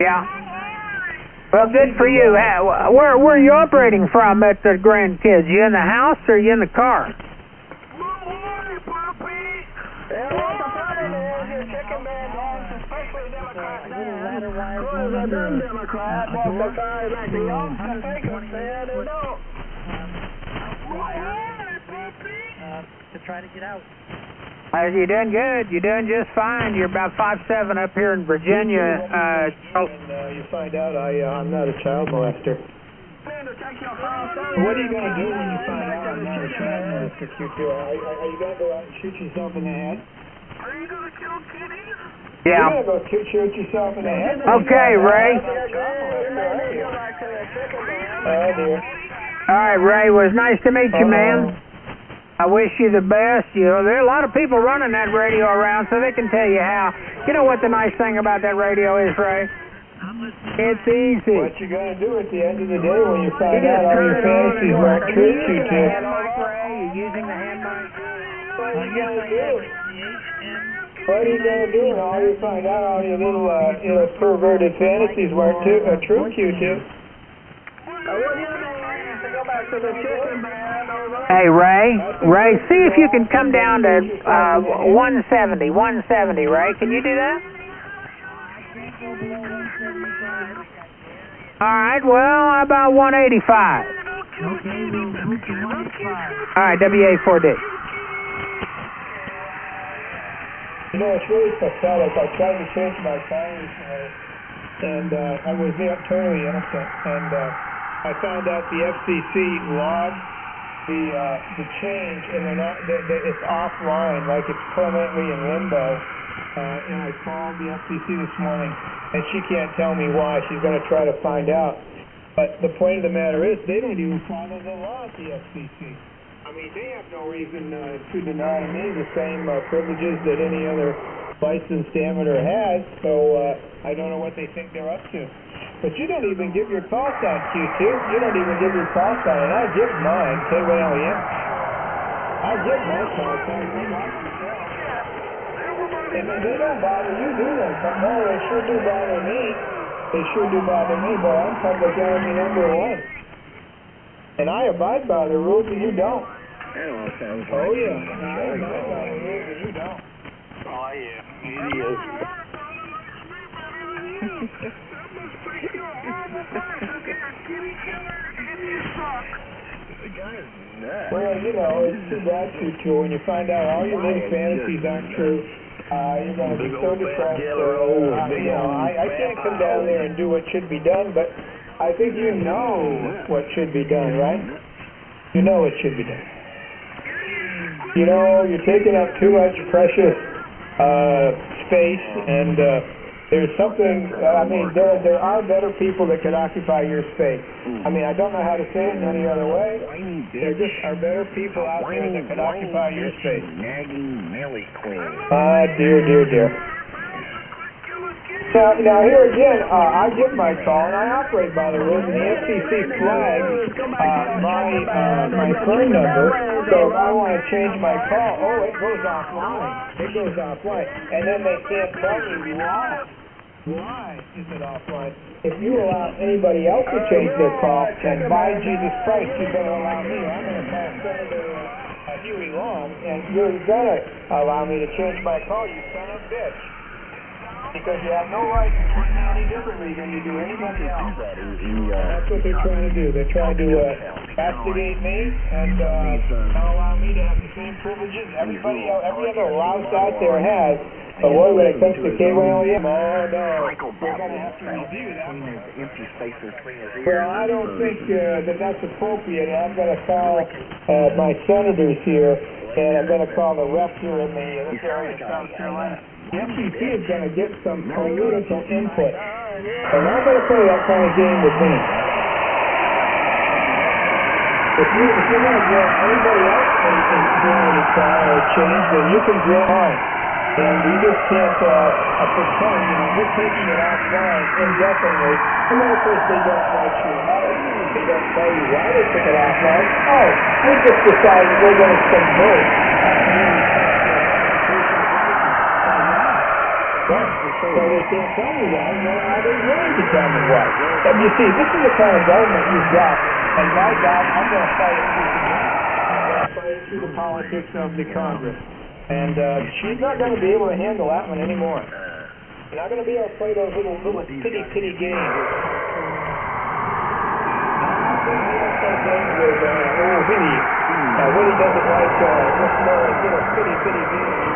Yeah. Well, good for you. Where are you operating from at the grandkids? You in the house or you in the car? To try to get out. You're doing good. You're doing just fine. You're about 5'7" up here in Virginia. You find out I'm not a child molester. What are you going to do when you find out I'm not a child molester, Q2? Are you going to go out and shoot yourself in the head? Are you going to kill kitties? Yeah. You're going to go shoot yourself in the head? Okay, Ray. Oh, dear. All right, Ray. It was nice to meet you, man. I wish you the best. You know, there are a lot of people running that radio around, so they can tell you how. You know what the nice thing about that radio is, Ray? It's easy. What you going to do at the end of the day when you find out all your fantasies weren't true, Q2? You're using the hand mic. What are you going to do? What are you going to do when all you find out all your little perverted fantasies weren't true, Q2? Hey, Ray, see if you can come down to 170, Ray. Can you do that? All right, well, how about 185? Okay, we'll move to 185. All right, WA4D. You know, it's really pathetic. I tried to change my phone recently, and I was totally innocent, and I found out the FCC logged the change, and it's offline, like it's permanently in limbo. And I called the FCC this morning, and she can't tell me why. She's going to try to find out. But the point of the matter is, they don't even follow the law at the FCC. I mean, they have no reason to deny me the same privileges that any other licensed amateur has. So I don't know what they think they're up to. But you don't even give your call sign, Q2. You don't even give your call sign, and I give mine, K1LEM. I give my call sign. And they don't bother you, do they? But no, they sure do bother me. They sure do bother me, but I'm public enemy #1. And I abide by the rules, and you don't. Oh, yeah. I abide by the rules, and you don't. Oh, yeah. It is. Well, you know, it's too bad, Q2, when you find out all your little fantasies aren't true. You're going to be so depressed. You know, I can't come down there and do what should be done, but I think you know what should be done, right? You know what should be done. You know, you're taking up too much precious space, and there's something, I mean, there are better people that could occupy your space. I mean, I don't know how to say it in any other way. There just are better people out there that could occupy your space. Ah, dear, dear, dear. Now here again, I give my call and I operate by the rules, and the FCC flags my phone number. So if I want to change my call, it goes offline. It goes offline, and then they can't tell me why. Why is it offline? If you allow anybody else to change their call, and by Jesus Christ, you better allow me. I'm going to call Senator Huey Long, and you're going to allow me to change my call, you son of a bitch. Because you have no right to treat me any differently than you do anybody else. That's what they're trying to do. They're trying to castigate me and not allow me to have the same privileges everybody else, every other louse out there has. But boy, when it comes to K1LEM, oh no, we're going to have to review that. Well, I don't think that's appropriate. I'm going to call my senators here, and I'm going to call the rep here in this area of South Carolina. The FCC is going to get some political input. They're not going to play that kind of game with me. If you're going to grant anybody else any call or change, then you can grant mine. And we just can't pretend, we're taking it offline indefinitely. And then, of course, they don't let you know. They don't tell you why they took it offline. Oh, we just decided we're going to subvert. Right. So they can't tell me why, nor are they willing to tell me why. And you see, this is the kind of government you've got, and by God, I'm going to fight it through the game. I'm going to fight it through the politics of the Congress. And she's not going to be able to handle that one anymore. She's not going to be able to play those little pity games. With old Vinny. Willie doesn't like this more little pity games.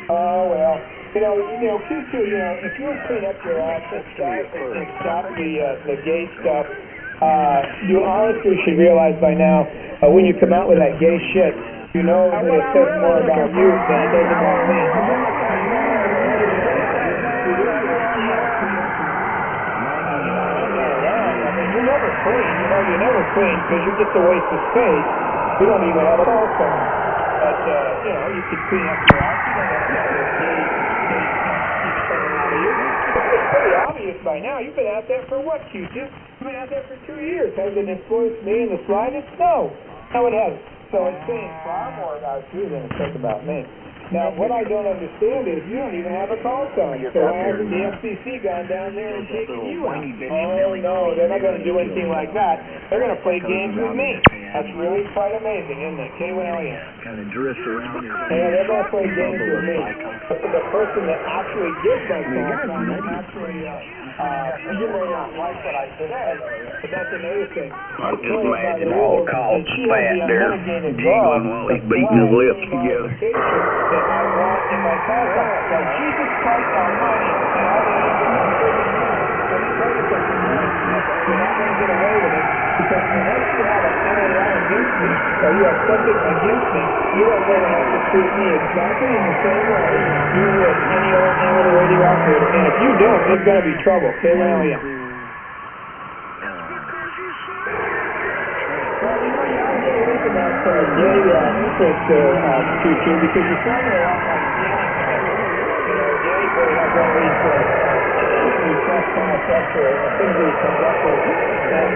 Oh, well. Q2, if you would clean up your act and stop the gay stuff, you honestly should realize by now, when you come out with that gay shit, you know that it says more about you than it does about me. You're never clean. You're never clean because you're just a waste of space. You don't even have a cell phone. But, you could clean up your act. You don't have to have those gay coming out of you. It's pretty obvious by now. You've been at that for what, Q2? You've been at that for 2 years. Has it influenced me in the slightest? No. No, it hasn't. So it's saying far more about you than it says about me. Now, what I don't understand is you don't even have a call sign. So why hasn't the FCC gone down there and taken you out? Oh, no, they're not going to do anything like that. They're going to play games with me. That's really quite amazing, isn't it? K1LEM. Kind of drift around. Yeah, they're going to play games with me. But for the person that actually gives my call sign, actually, you may not like what I said, but that's another thing. I just imagine all called fat there, jiggling while he's beating his lips together. That I want in my call sign. Now, Jesus Christ Almighty, and all the angels are serving me. Let me tell you something, you're not going to get away with it, because unless you have an LAI against me, or you have something against me, you are going to have to treat me exactly in the same way you would any other amateur radio operator. And if you don't, there's going to be trouble. K1LEM. Well, you ought to get away from that gay interest, Q2, because you're sounding a lot like gay boy has all these repressed homosexual things that he comes up with, and,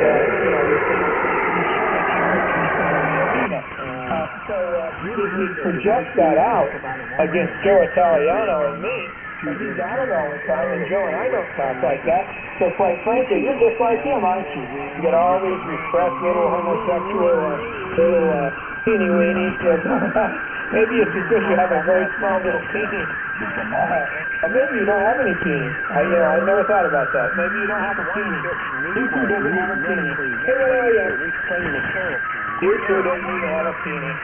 he projects that out against Joe Italiano and me, and he's at it all the time, and Joe and I don't talk like that. So quite frankly, you're just like him, aren't you? You get all these repressed little homosexual, little teeny-weenies that maybe it's because you have a very small little penis. Or maybe you don't have any penis. I never thought about that. Maybe you don't have a penis. You two doesn't have a penis. You two doesn't even have a penis.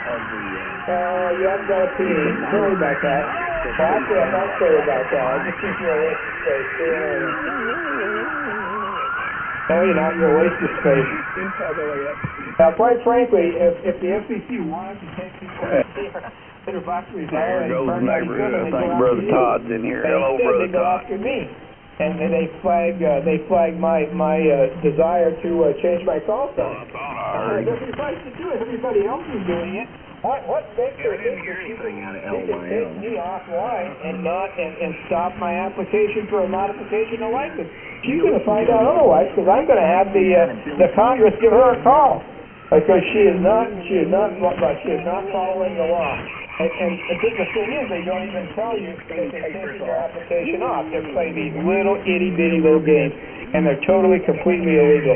You haven't got a penis. Sorry about that. Well, actually, I'm not sorry about that. I just think you're a waste of space. No, you're not. You're a waste of space. Now, quite frankly, if the FCC wanted to take people that are actually there goes the neighborhood. I think Brother Todd's in here. Hello, Brother Todd. They go after me. And they flag my desire to change my call sign. Everybody should do it. Everybody else is doing it. What makes her think that she can take me offline and stop my application for a modification of license? She's going to find out otherwise, because I'm going to have the Congress give her a call, because she is not following the law. And the thing is, they don't even tell you that they're taking your application off. They're playing these little itty-bitty little games, and they're totally, completely illegal.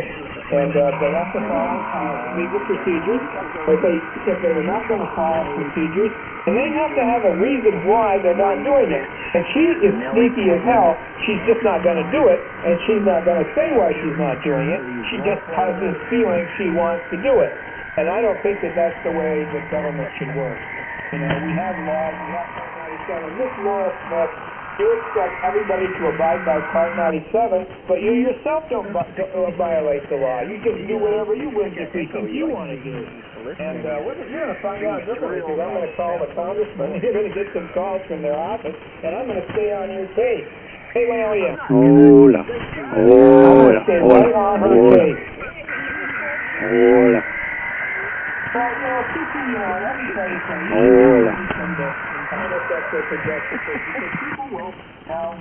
And they have to follow legal procedures. If they're not going to follow procedures, and they have to have a reason why they're not doing it. And she is sneaky as hell. She's just not going to do it, and she's not going to say why she's not doing it. She just has this feeling she wants to do it. And I don't think that that's the way the government should work. We have laws. We have Part 97. Miss Laura Smith, you expect everybody to abide by Part 97, but you yourself don't violate the law. You just do whatever you whimsically think you want to do. And you're going to find out differently, because I'm going to call the congressman. You're going to get some calls from their office, and I'm going to stay on your case. Hey, K1LEM. Hola. I'm going to stay right on her case. Hola. Well, let me tell you something. Hola. Homosexual projection, because people will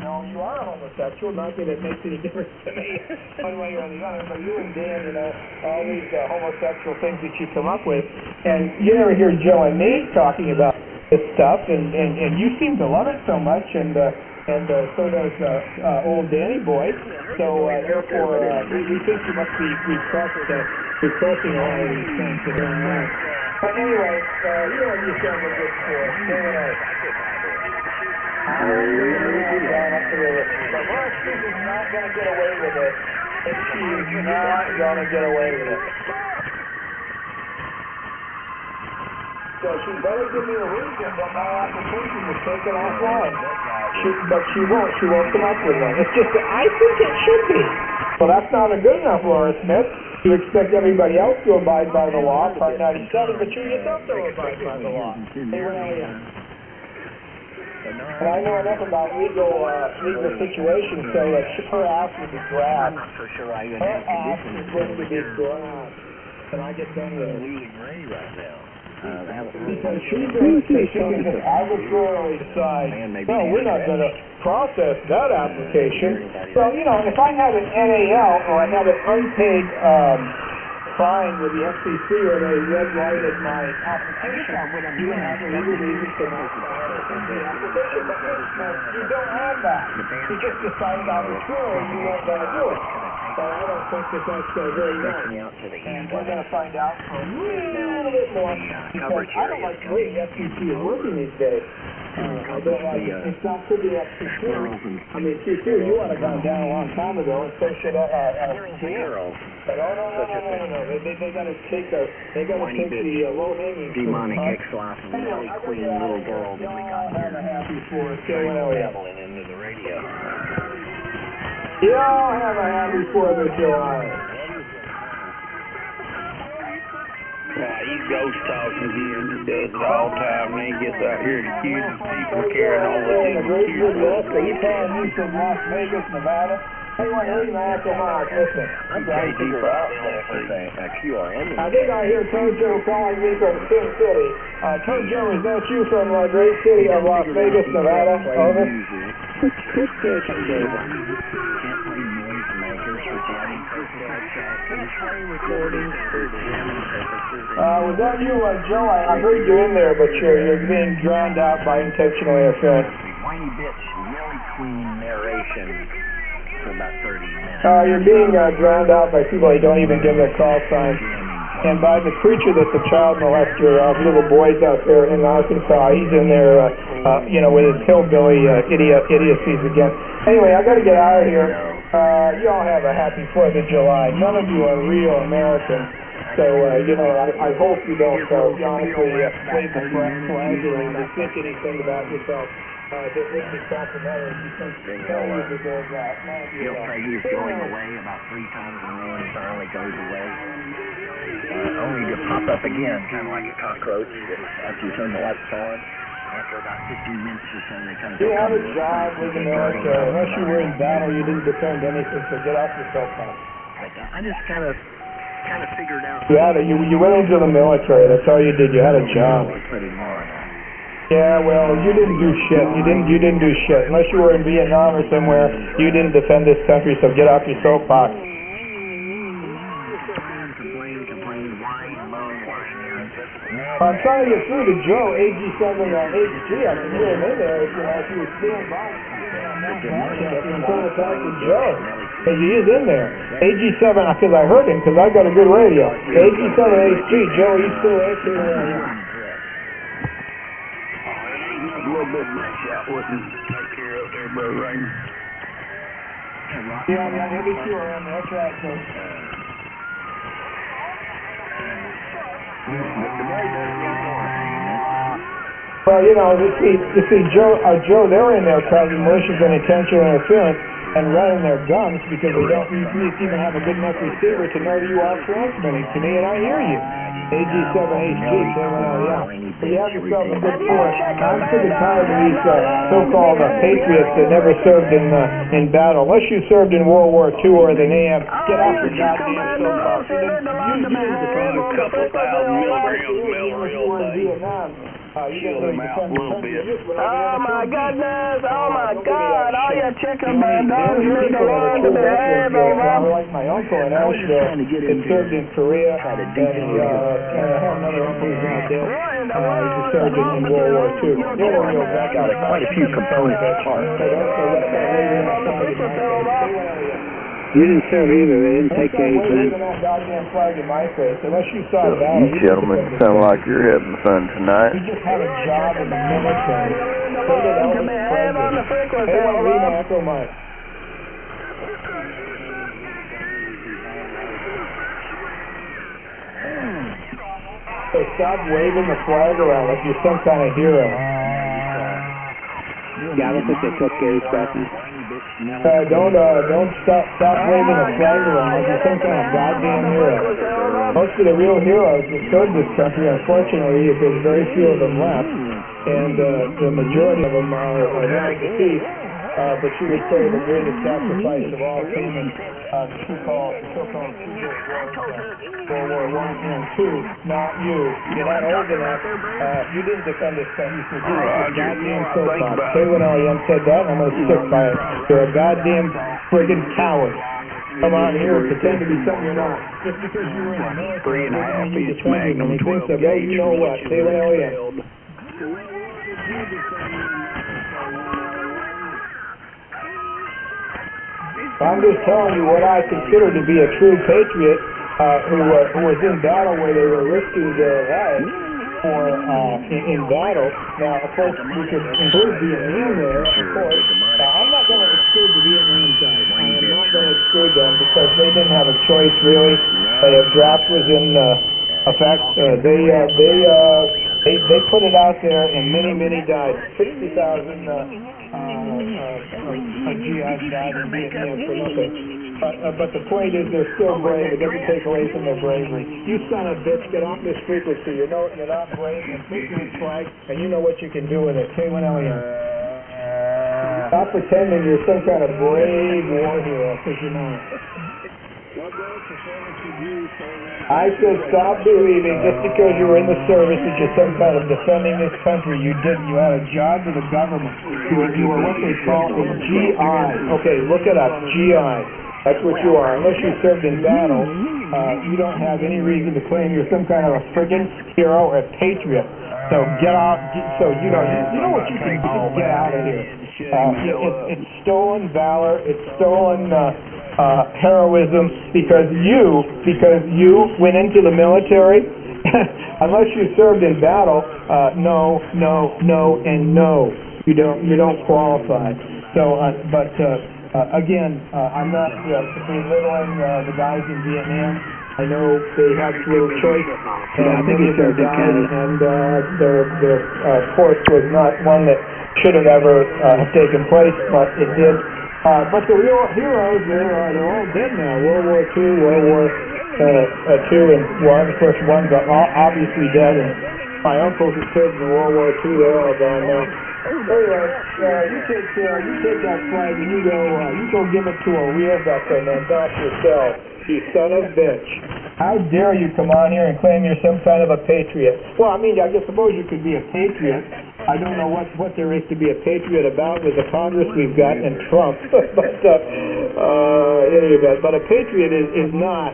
no, you are a homosexual, not that it makes any difference to me one way or the other, but you and Dan, all these homosexual things that you come up with, and you never hear Joe and me talking about this stuff, and you seem to love it so much, and so does old Danny Boy. So therefore, we think you must be repressing all of these things that are not. But anyway, you know what you sound good for. But Laura Smith is not going to get away with it. And she is not going to get away with it. So she better give me a reason that my application was taken offline. But she won't. She won't come up with one. It's just that I think it should be. Well, that's not good enough, Laura Smith. You expect everybody else to abide by the law, Part 97, but you yourself don't abide by the law. And I know enough about legal situations so that her ass would be grabbed. Her ass is going to be grabbed. And I get done with it. Because she's going to say she can just arbitrarily decide, no, we're not going to process that application. So, you know, if I had an NAL or I had an unpaid fine with the FCC or they red-lighted my application, you would have a legal reason to not process the application. But you don't have that. You just decided arbitrarily you weren't going to do it. So I don't think that that's very nice. And we're going to find out a little bit more because I don't like the way the FCC is working these days. I don't like it. It's not to the FCC. I mean, Q2, you ought to have gone down a long time ago, and so should zero. But no. They got to take the low-hanging fruit. Demonic ex-wife of a really queen little girl that we got here. Have a happy for us. K1LEM. Into the radio. Y'all have a happy 4th of July. He ghost talking again. He does it all the time, and he gets out here and accuses people of carrying on with him. You calling me from Las Vegas, Nevada? Hey, what are you, Uncle Mark? Listen, I'm trying to figure out QRMing. I think I hear Tojo calling me from Sin City. Tojo, is that you from the great city of Las Vegas, Nevada? Over. Was that you, Joe? I heard you in there, but you're being drowned out by intentional interference. Whiny bitch, Yelly Queen narration for about 30 minutes. You're being drowned out by people that don't even give their call signs. And by the creature that's a child molester of little boys out there in Arkansas. He's in there, with his hillbilly idiocies again. Anyway, I got to get out of here. You all have a happy 4th of July. None of you are real Americans. So, I hope you don't honestly wave the flag around or think anything about yourself that would be complimentary. You think you deserve that. He'll say he's going away about 3 times and then finally goes away. Only to pop up again, kind of like a cockroach after you turn the lights on. After about 15 minutes or so, they kind of you have a job with the military. Unless you were in battle, you didn't defend anything, so get off your soapbox. I just kind of figured out. You went into the military. That's all you did. You had a job. Yeah, well, you didn't do shit. You didn't do shit. Unless you were in Vietnam or somewhere, you didn't defend this country, so get off your soapbox. I'm trying to get through to Joe, AG7HG. I can hear him in there if he was still by. I'm trying to talk to Joe. Hey, he is in there. AG7, because I heard him, because I got a good radio. AG7HG, Joe, are you still there? A little bit much that wouldn't take care of there, Bro Ranger. Yeah, he'll be QRM. That's right, folks. Well, you see, Joe, they were in there causing malicious and intentional interference and running their guns because they don't even have a good enough receiver to know that you are transmitting to me, and I hear you. AG7HG, K1LEM. So you have yourself a good force. I'm sick and tired of these so-called patriots that never served in battle. Unless you served in World War II or the NAM, get off your goddamn soapbox. You didn't defend a couple thousand milligrams in Vietnam. You didn't really defend the country. Oh my goodness! Oh my God! All you check on my dogs here to learn to behave, like my uncle in Asheville, it served in Korea, and I have another uncle who's now dead. He's a surgeon in World War II. They're the real vet. Got quite a few components apart. You didn't serve either. They didn't take the A's in. That goddamn flag in my face, unless you saw that. You gentlemen sound like you're having fun tonight. We just had a job in the military. K1LEM, Echo Mike. So stop waving the flag around like you're some kind of hero. Yeah, I don't think they took A's back then. Don't stop waving the flag around like you're some kind of goddamn hero. Most of the real heroes that served this country, unfortunately, there's very few of them left, and the majority of them are now deceased. But you would say the greatest sacrifice of all came in the so-called World War I and II, not you. You're not old enough. You didn't defend this country, so you were a goddamn soapbox. K1LEM said that, and I'm going to stick by it. You're a goddamn friggin' coward. Come on here and pretend to be something you're not. Just because you were in the military doesn't mean you defended them. He thinks of, oh, you know what, K1LEM. I'm just telling you what I consider to be a true patriot who was in battle where they were risking their lives for in battle. Now, of course, we could include Vietnam there, of course. I'm not going to exclude the Vietnam guys. I am not going to exclude them because they didn't have a choice, really. The draft was in effect. They put it out there, and many died. 60,000 GIs died in Vietnam for nothing. But the point is, they're still brave. It doesn't take away from their bravery. You son of a bitch, get off this frequency. You know you're not brave, and take your flag, and you know what you can do with it. K1LEM. Stop pretending you're some kind of brave war hero, because you're not. I said stop believing just because you were in the service that you're some kind of defending this country. You didn't. You had a job with the government. You were what they call a GI. Okay, look it up. GI. That's what you are. Unless you served in battle, you don't have any reason to claim you're some kind of a friggin' hero or a patriot. So get out. So you know what you can do. Get out of here. It's stolen valor. It's stolen heroism because you went into the military. Unless you served in battle, no, and no. You don't qualify. So, again, I'm not belittling the guys in Vietnam. I know they had little choice, and many of them died, and their course was not one that should have ever taken place, but it did. But the real heroes, they're all dead now. World War II, World War II and I. Of course, one's obviously dead, and my uncles that served in World War II, they're all gone now. Anyway, you take that flag and you go give it to a real veteran and not yourself, you son of a bitch. How dare you come on here and claim you're some kind of a patriot? Well, I mean, I suppose you could be a patriot. I don't know what there is to be a patriot about with the Congress we've got and Trump, but any event. But a patriot is not.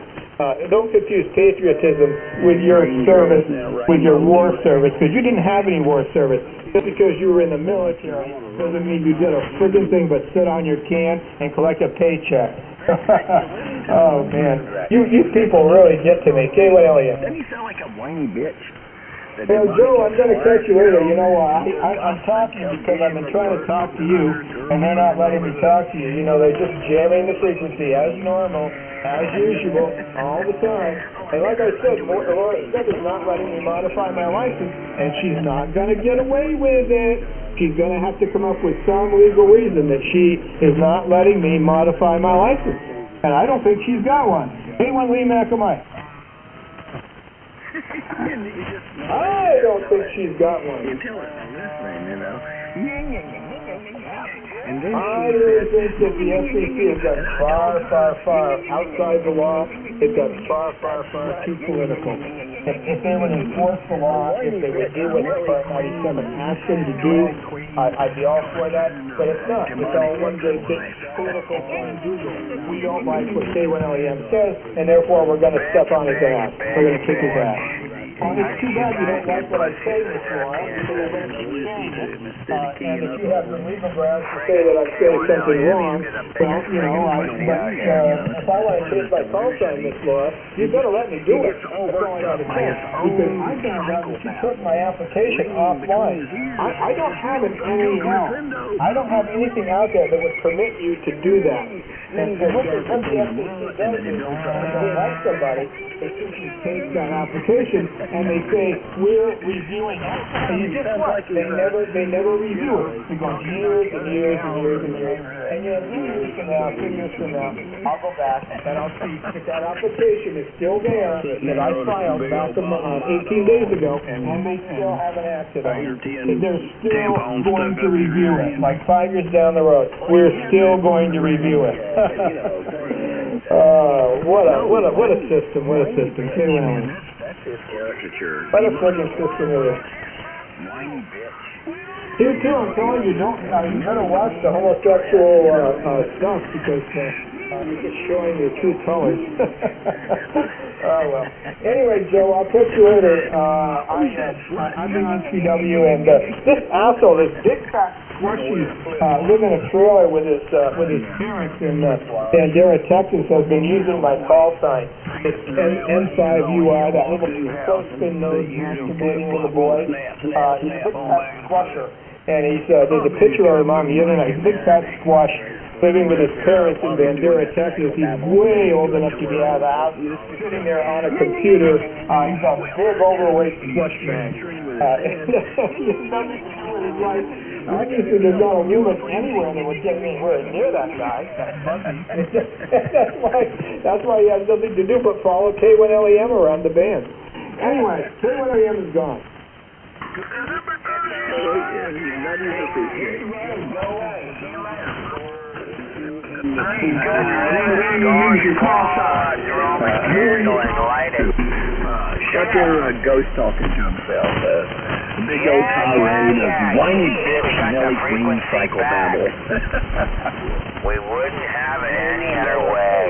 Don't confuse patriotism with your service, with your war service, because you didn't have any war service. Just because you were in the military doesn't mean you did a friggin' thing but sit on your can and collect a paycheck. Oh man, you people really get to me. K1LEM. Doesn't he sound like a whiny bitch? Well, Joe, I'm going to catch you later. You know, I'm talking because I've been trying to talk to you, and they're not letting me talk to you. You know, they're just jamming the frequency as normal, as usual, all the time. And like I said, Laura Steph is not letting me modify my license, and she's not going to get away with it. She's going to have to come up with some legal reason that she is not letting me modify my license. And I don't think she's got one. K1LEM, Echo Mike. I don't think she's got one. You tell her, you know. And then I really think that the FCC has gotten far, far, far outside the law. They've gotten far, far, far too political. If they would enforce the law, if they would do what Part 97 asked them to do, I'd be all for that. But it's not. It's all one great big political thing. We don't like what K1LEM says, and therefore we're going to step on his ass. We're going to kick his ass. It's too bad you don't like what I say, Ms. Laura, so we're going to keep saying it. And if you have the legal grounds to say that I'm saying something wrong, well, you know, if I want to change my call sign, Ms. Laura, you've got to let me do it. That's all I got to say. Because I found out that you took my application offline. I don't have an NAL. I don't have anything out there that would permit you to do that. And what the FCC does is, when they don't like somebody, they simply take that application and they say, we're reviewing it. And you just watch. They never review it. It goes years and years and years and years. And you know, 2 years from now, I'll go back and I'll see if that application is still there that I filed back 18 days ago, and they still haven't acted on it. They're still going to review it. Like 5 years down the road, we're still going to review it. What a system. What a system. K1LEM. That's his caricature. What a friggin' system it is. Whiny bitch. You too, I'm telling you, you better watch the homosexual stuff because you're just showing your true colors. Oh well. Anyway, Joe, I'll catch you later. I've been on CW, and this asshole, this big fat squishy, live in a trailer with his parents in Bandera, Texas, has been using my call sign. It's N5UI, that little close-spin nose masturbating little boy. He's a big fat squasher, and there's a picture of him on the internet. He's a big fat squash living with his parents in Bandera, Texas. He's way old enough to be out of the house. He's sitting there on a computer. He's a big, overweight squash man. Obviously, there's not a woman anywhere that would get anywhere near that guy. That's why he has nothing to do but follow K1LEM around the band. Anyway, K1LEM is gone. Shut your ghost talking to himself. The big old tirade of whiny bitch Nelly Queen psychobabble. We wouldn't have it any other way.